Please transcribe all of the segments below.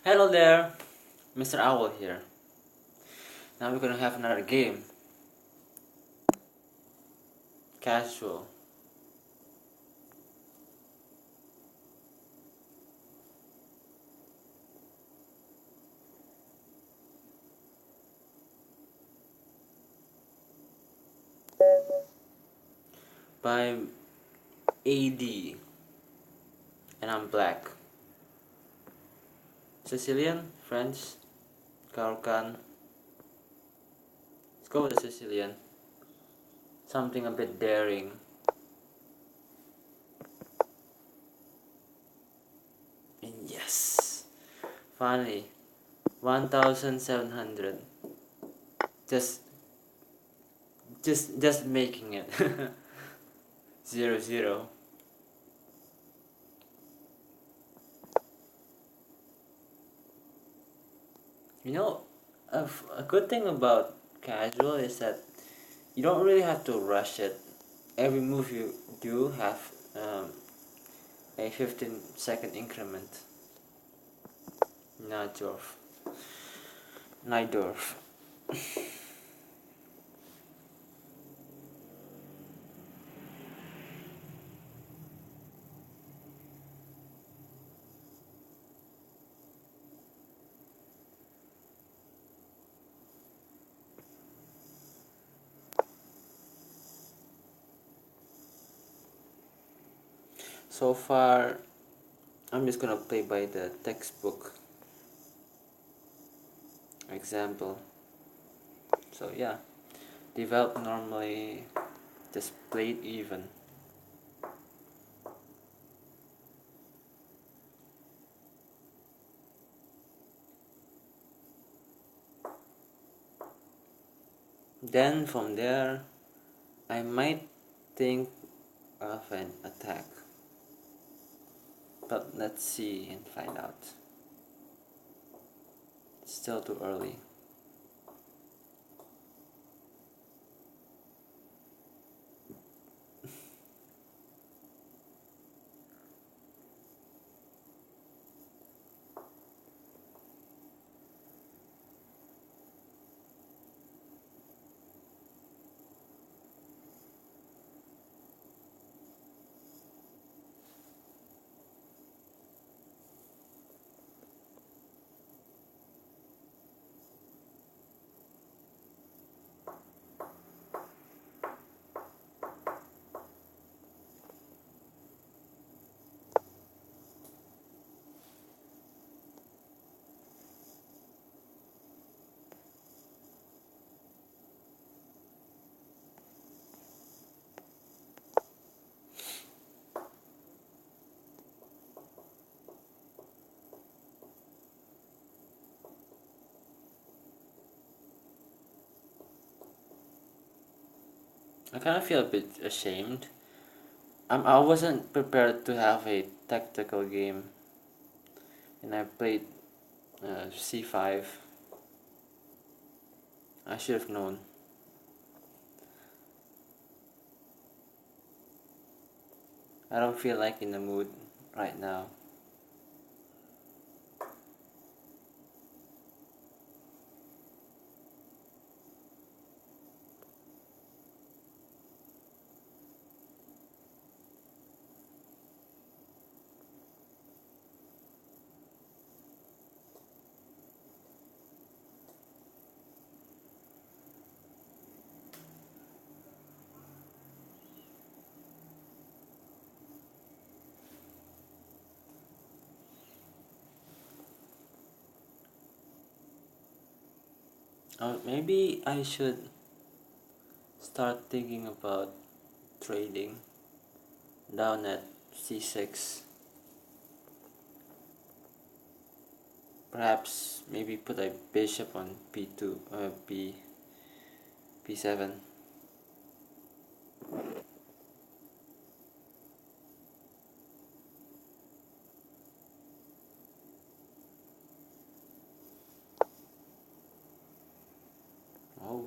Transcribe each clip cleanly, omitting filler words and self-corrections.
Hello there, Mr. Owl here. Now we're gonna have another game. Casual. By aadee. And I'm black. Sicilian? French? Carcan? Let's go with the Sicilian. Something a bit daring. And yes! Finally. 1,700. Just just making it. 0, 0. You know, a good thing about casual is that you don't really have to rush it. Every move you do have a 15-second increment. Najdorf. Najdorf. So far, I'm just gonna play by the textbook example. So yeah, develop normally, just play it even. Then from there, I might think of an attack. But let's see and find out. It's still too early. I kind of feel a bit ashamed. I wasn't prepared to have a tactical game, and I played c5. I should have known. I don't feel like in the mood right now. Maybe I should start thinking about trading down at c6. Perhaps maybe put a bishop on p2, p7. Oh,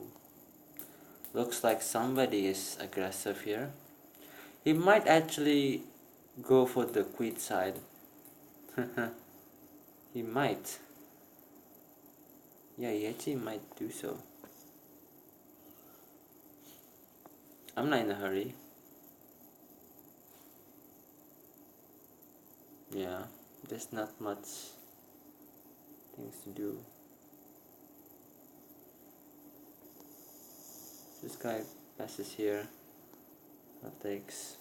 looks like somebody is aggressive here. He might actually go for the queen side. He might. Yeah, he actually might do so. I'm not in a hurry. Yeah, there's not much things to do. This guy passes here. That takes.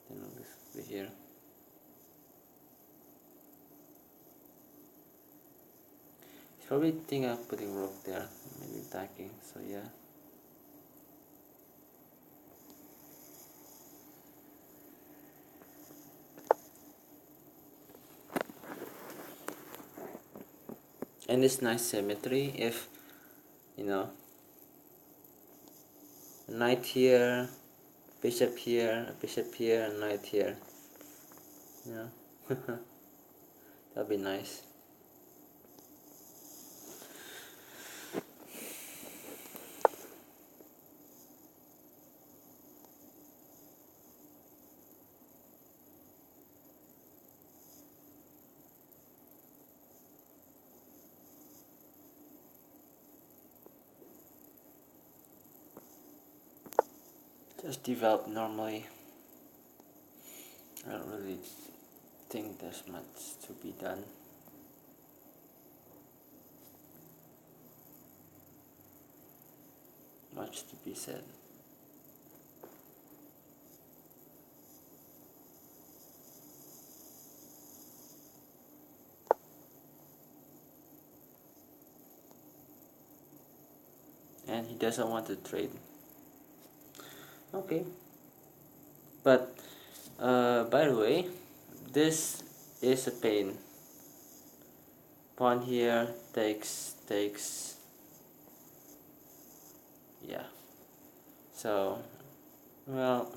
Then I'll just go here. He's probably thinking of putting rook there, maybe attacking, so yeah. And this nice symmetry, if, you know, knight here, bishop here, and knight here. You know, that'd be nice. Just develop normally. I don't really think there's much to be done. Much to be said. And he doesn't want to trade. Okay. But, by the way, this is a pain. Pawn here takes. Yeah. So, well,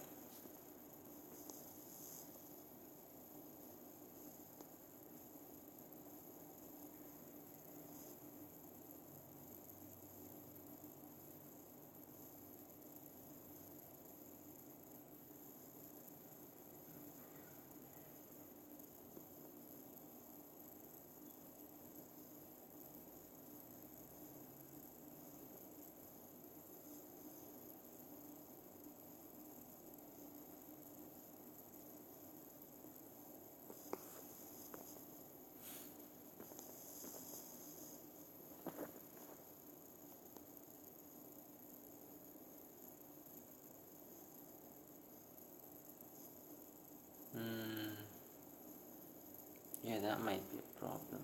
yeah, that might be a problem.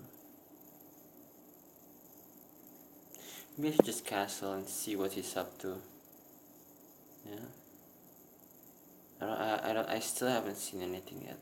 Maybe I should just castle and see what he's up to. Yeah. I still haven't seen anything yet.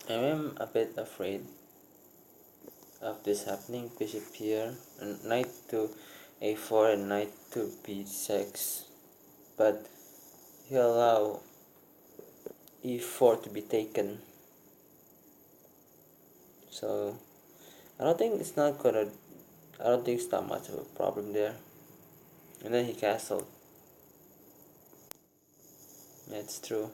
I am a bit afraid of this happening. Bishop here, and knight to a4 and knight to b6, but he'll allow e4 to be taken. So I don't think it's not much of a problem there. And then he castled. That's true.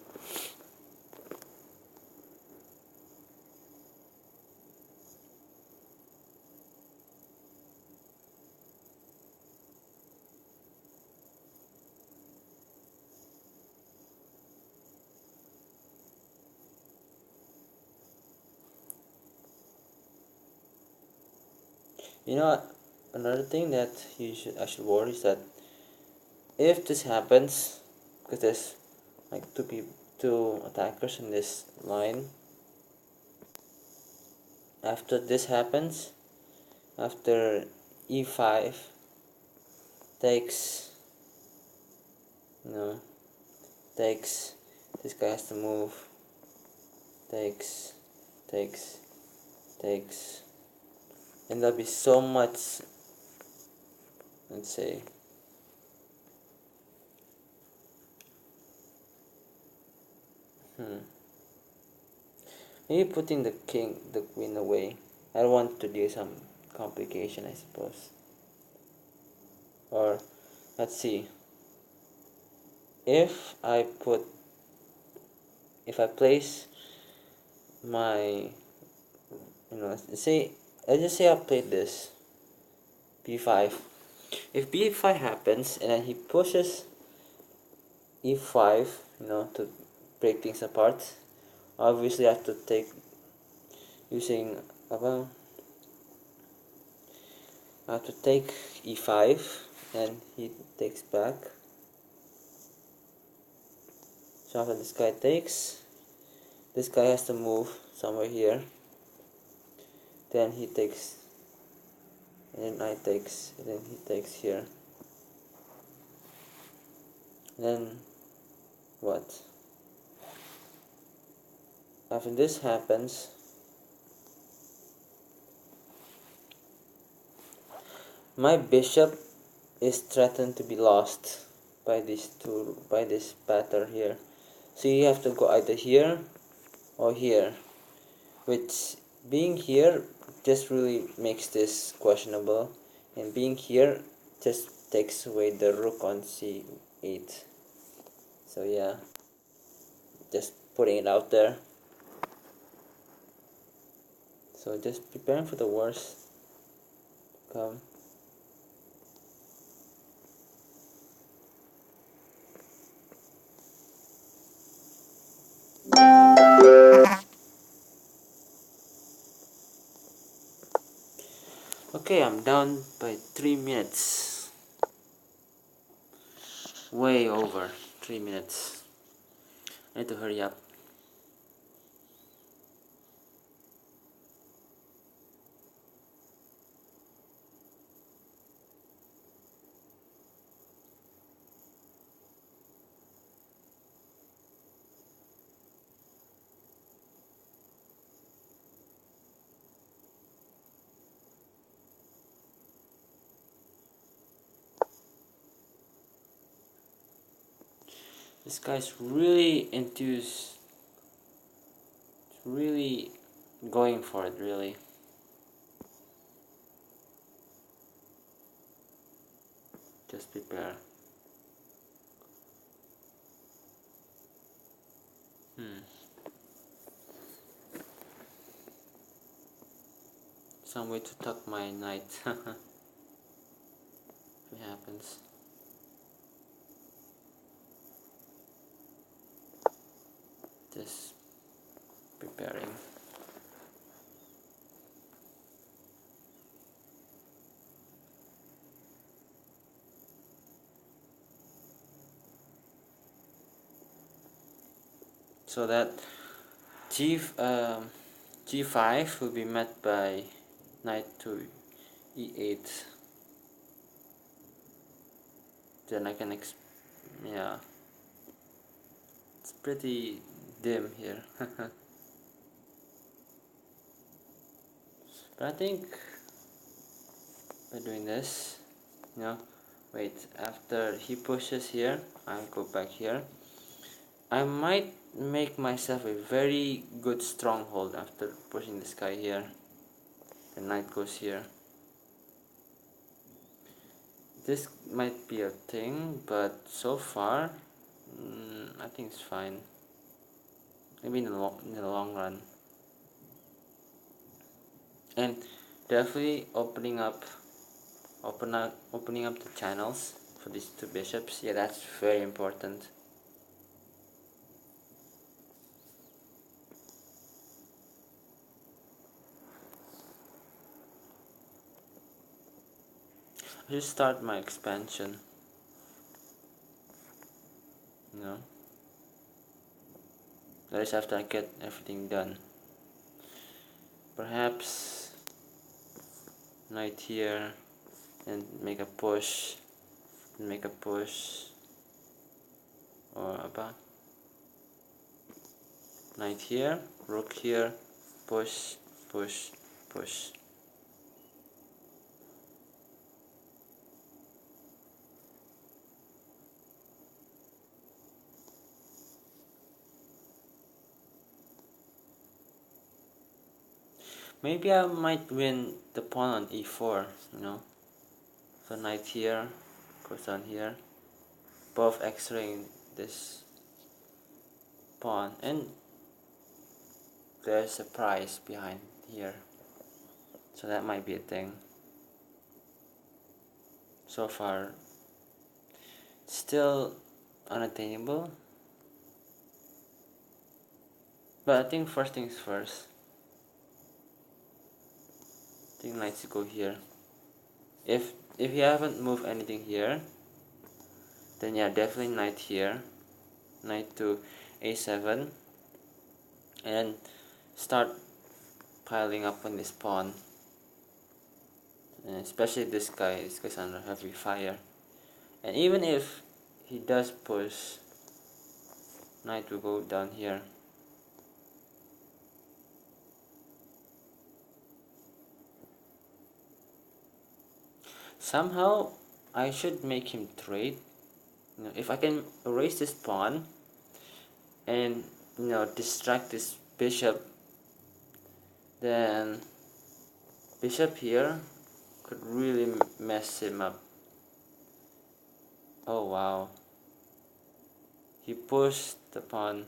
You know what? another thing that I should worry is that if this happens, because there's like two attackers in this line. After this happens, after e5 takes, takes, this guy has to move, takes, takes, takes, and there'll be so much, let's say, maybe putting the queen away. I don't want to do some complication, I suppose. Or, let's see, if I place my, let's just say I played this b5. If b5 happens and then he pushes e5, to break things apart, obviously I have to take using well, I have to take e5 and he takes back. So after this guy takes, this guy has to move somewhere here. Then he takes, and then I takes, and then he takes here. And then what? After this happens, my bishop is threatened to be lost by this batter here. So you have to go either here or here, which being here just really makes this questionable, and being here just takes away the rook on c8. So yeah, just putting it out there. So just preparing for the worst to come. Okay, I'm down by 3 minutes. Way over 3 minutes. I need to hurry up. This guy's really enthused, really going for it, really. Just prepare. Some way to tuck my knight. If it happens. Just preparing. So that g5 will be met by knight to e8. Then I can yeah, it's pretty dim here. But I think by doing this, wait, after he pushes here, I'll go back here. I might make myself a very good stronghold after pushing this guy here. The knight goes here. This might be a thing, but so far, I think it's fine. Maybe in the long run. And definitely opening up the channels for these two bishops. Yeah, that's very important. should start my expansion. You know, at least after I get everything done. Perhaps knight here and make a push, or about knight here, rook here, push, push, push. Maybe I might win the pawn on e4, you know. So knight here, goes down here, both x-raying this pawn, and there's a prize behind here. So that might be a thing. So far, still unattainable. But I think first things first. I think knight to go here. If you haven't moved anything here, then yeah, definitely knight here. Knight to a7, and start piling up on this pawn. And especially this guy's under heavy fire. And even if he does push, knight will go down here. Somehow I should make him trade. You know, if I can erase this pawn and, you know, distract this bishop, then bishop here could really mess him up. Oh wow, he pushed the pawn.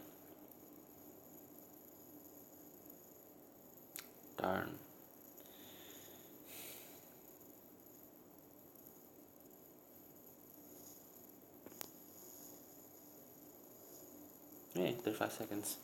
Darn. Hey, 35 seconds.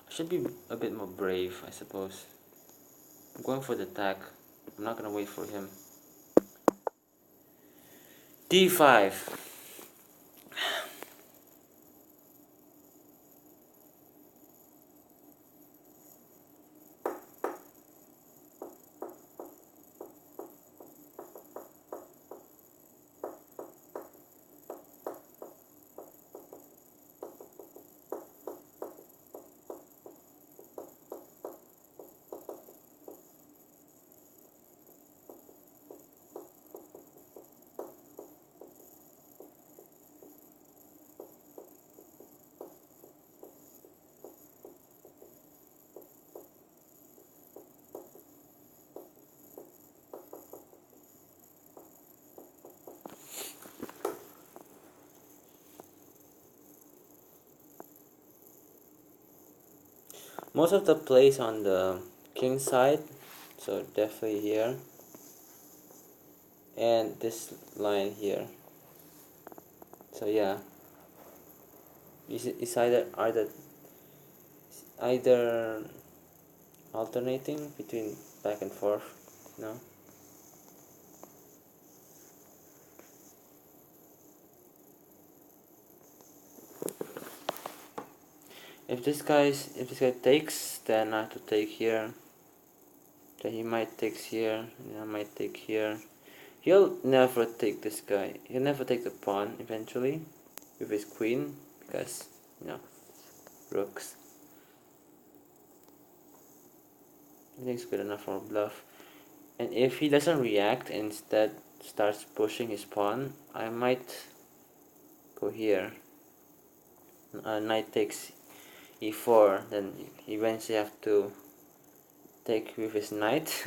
I should be a bit more brave, I suppose. I'm going for the attack. I'm not gonna wait for him. d5. Most of the plays on the king side, so definitely here, and this line here. So yeah, it's either alternating between back and forth, you know. If this guy takes, then I have to take here. Then he might take here, and I might take here. He'll never take this guy. He'll never take the pawn eventually with his queen, because, you know, rooks. I think it's good enough for a bluff. And if he doesn't react and instead starts pushing his pawn, I might go here. Knight takes e4, then he eventually have to take with his knight.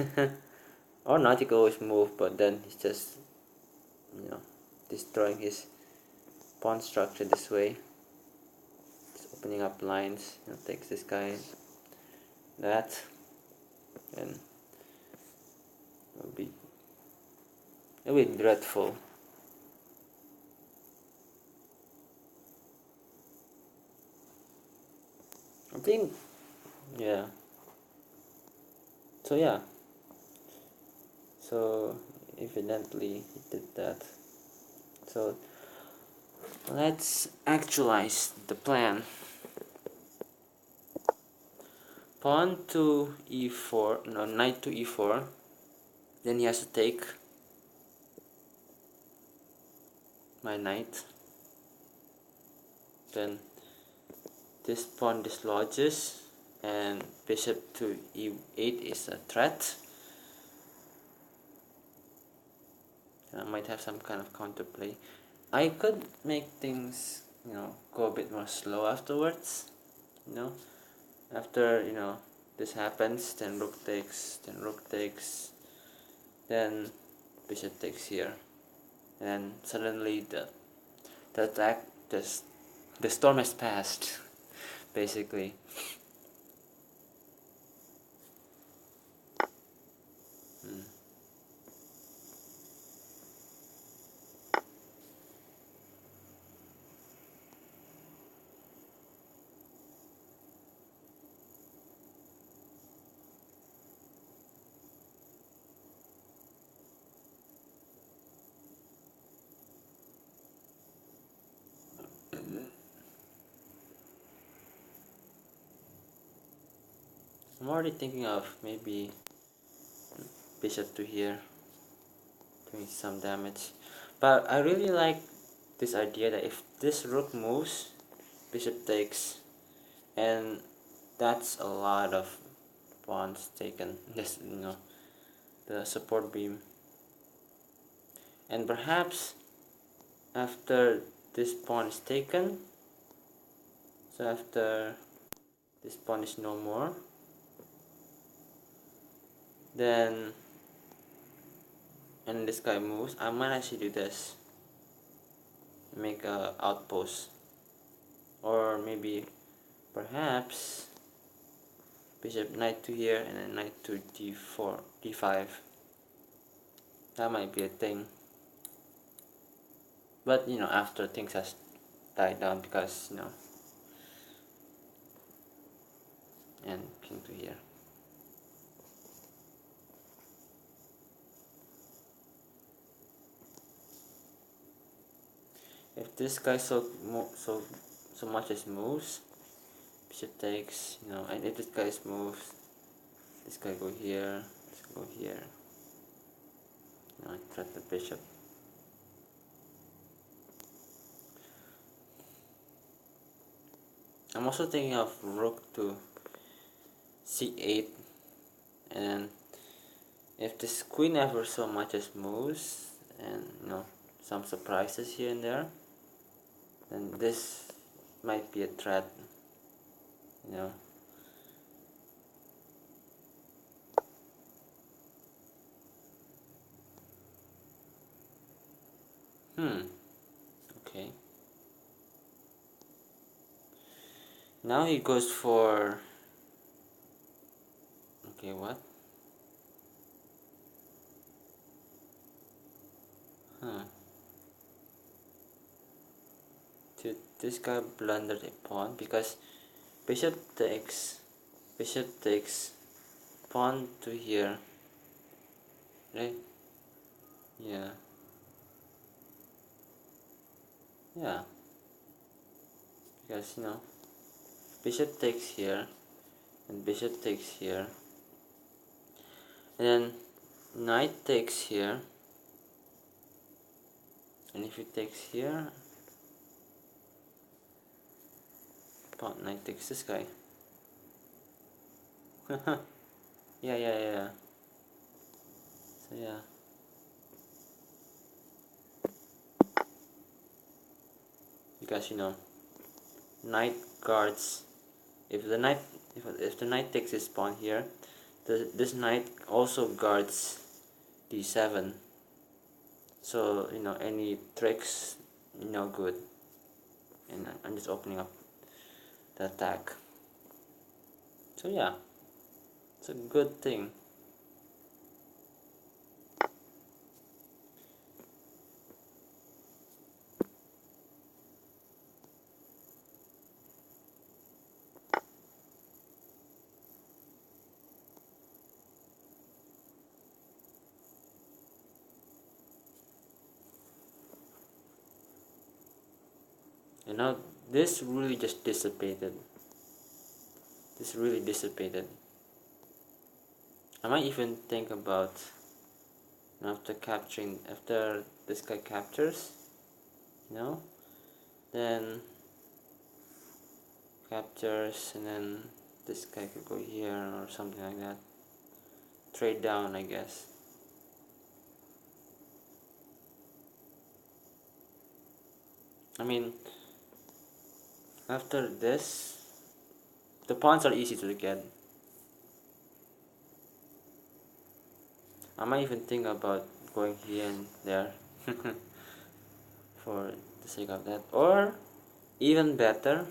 Or not, he could always move, but then he's just, you know, destroying his pawn structure this way. Just opening up lines. You know, takes this guy, that, and it'll be dreadful. think, yeah. So yeah, so evidently he did that. So let's actualize the plan. Pawn to e4, no, knight to e4. Then he has to take my knight. Then this pawn dislodges, and bishop to e8 is a threat. I might have some kind of counterplay. I could make things, go a bit more slow afterwards. After this happens, then rook takes, then rook takes, then bishop takes here, and suddenly the attack, the storm has passed, basically. I'm already thinking of maybe bishop to here, doing some damage. But I really like this idea that if this rook moves, bishop takes, and that's a lot of pawns taken. This, the support beam. And perhaps after this pawn is taken, so after this pawn is no more, then and this guy moves, I might actually do this, make a outpost, or maybe perhaps bishop knight to here and then knight to d4, d5. That might be a thing, but after things has died down, because and king to here. If this guy so much as moves, bishop takes, and if this guy moves, this guy go here, this guy go here. I threat the bishop. I'm also thinking of rook to c8, and if this queen ever so much as moves, and some surprises here and there, then this might be a threat. Okay. Now he goes for, okay, what? This guy blundered a pawn because bishop takes, pawn to here, right? Yeah. Because bishop takes here and bishop takes here, and then knight takes here, and if he takes here, pawn knight takes this guy. yeah. So yeah, because knight guards. If the knight takes his pawn here, this knight also guards d7. So any tricks, no good. And I'm just opening up the attack. So yeah, it's a good thing. And now this really just dissipated. This really dissipated. I might even think about, after this guy captures, then captures, and then this guy could go here or something like that. Trade down, I guess. I mean, after this, the pawns are easy to get. I might even think about going here and there for the sake of that. Or even better,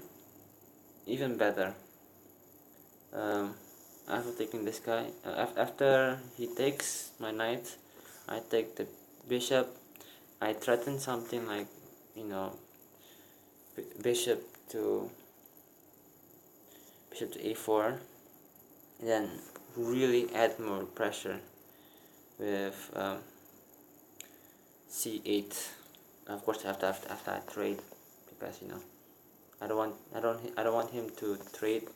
after taking this guy, after he takes my knight, I take the bishop. I threaten something like, bishop to a4, and then really add more pressure with c8. Of course, after I trade, because I don't want him to trade,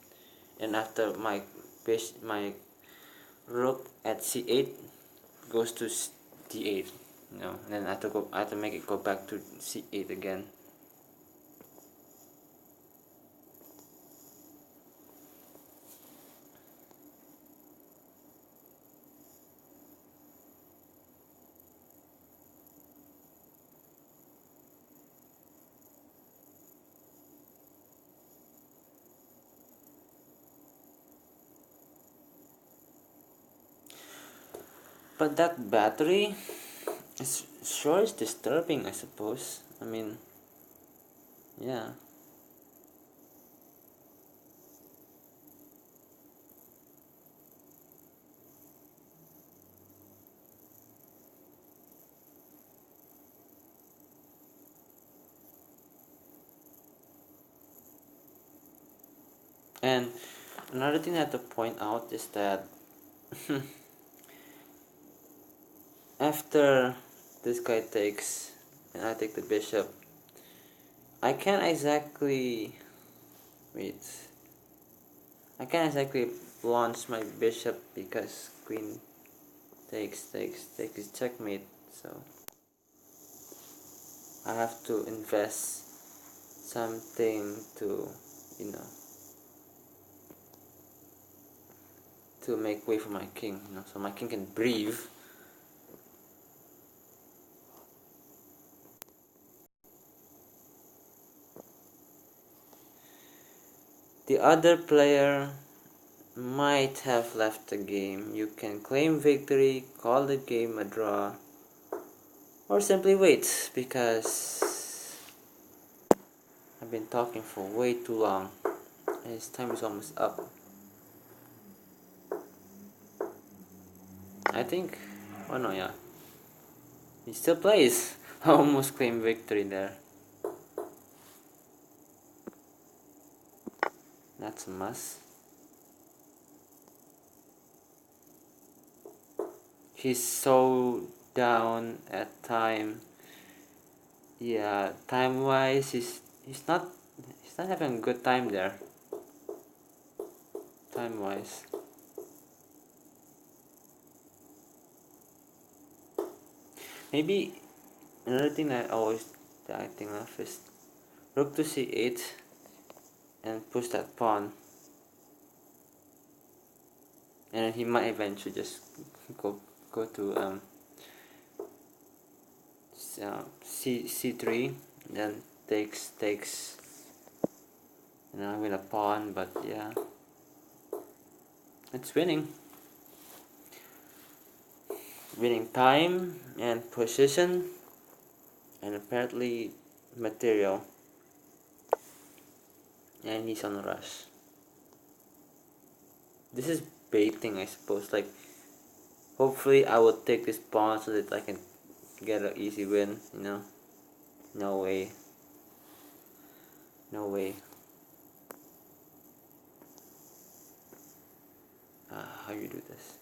and after my rook at c8 goes to d8, and then I have to make it go back to c8 again. But that battery is disturbing, I suppose. I mean, yeah. And another thing I have to point out is that after this guy takes and I take the bishop, I can't exactly launch my bishop because queen takes is checkmate, so I have to invest something to to make way for my king, so my king can breathe. The other player might have left the game. You can claim victory, call the game a draw, or simply wait, because I've been talking for way too long and his time is almost up. I think, oh no, yeah, he still plays. I almost claimed victory there. That's a must. He's so down at time. Yeah, time wise, he's not having a good time there. Time wise. Maybe another thing that I think of is rook to c8 and push that pawn, and he might eventually just go to c3, then takes, with a pawn. But yeah, it's winning time and position, and apparently material, and he's on a rush. This is baiting, I suppose. Like, hopefully I will take this pawn so that I can get an easy win, No way. No way. How you do this?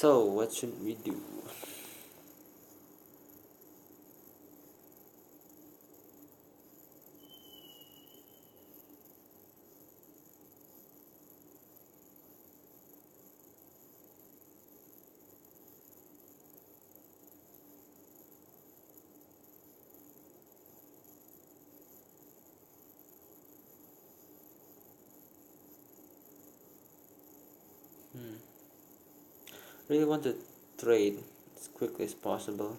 So what should we do? Really want to trade as quickly as possible.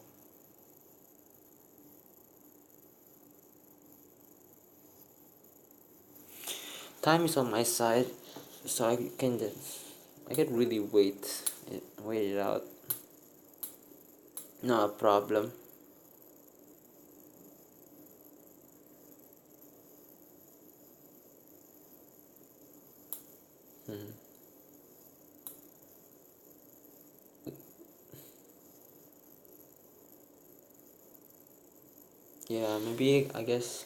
Time is on my side, so I can really wait it out. Not a problem. Hmm. Yeah, maybe I guess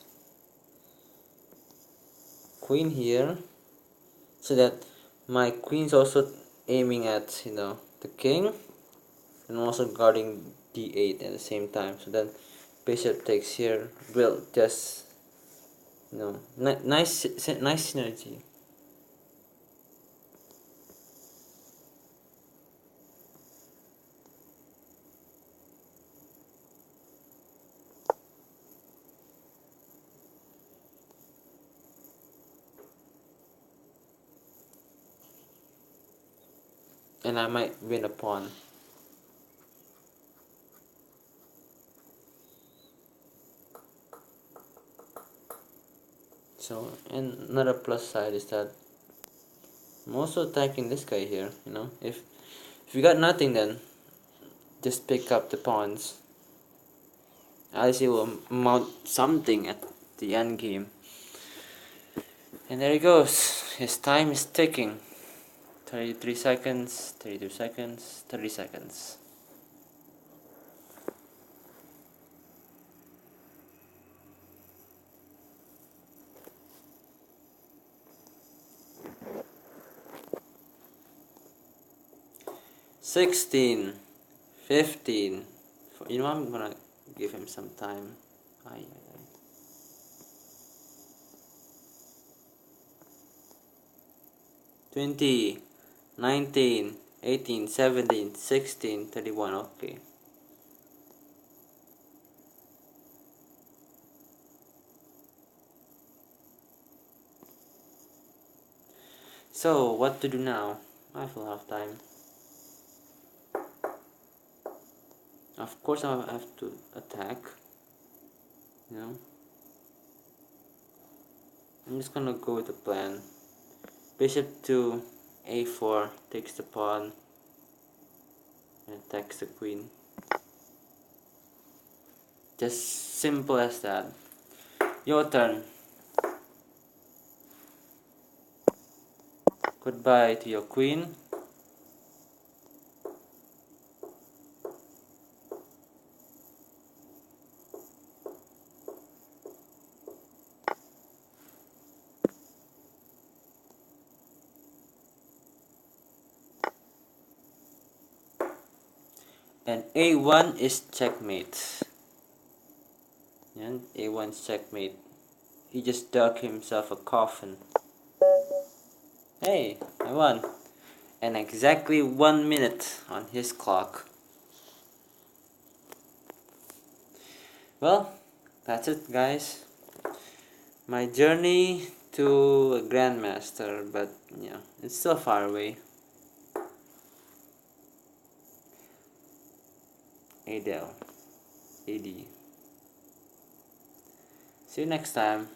queen here, so that my queen's also aiming at the king, and also guarding d8 at the same time. So that bishop takes here will just nice synergy. And I might win a pawn. So, and another plus side is that I'm also attacking this guy here. If you got nothing, then just pick up the pawns. At least it will mount something at the end game. And there he goes. His time is ticking. 33 seconds, 32 seconds, 30 seconds. $16, $15. I'm gonna give him some time. Aye. 20, 19, 18, 17, 16, 31. Okay. So, what to do now? I have a lot of time. Of course, I have to attack. I'm just gonna go with the plan. Bishop to a4 takes the pawn and attacks the queen. Just simple as that. Your turn. Goodbye to your queen. And a1 is checkmate. And a1 is checkmate. He just dug himself a coffin. Hey, I won. And exactly 1 minute on his clock. Well, that's it, guys. My journey to a grandmaster, but it's still far away. Adele, aadee. See you next time.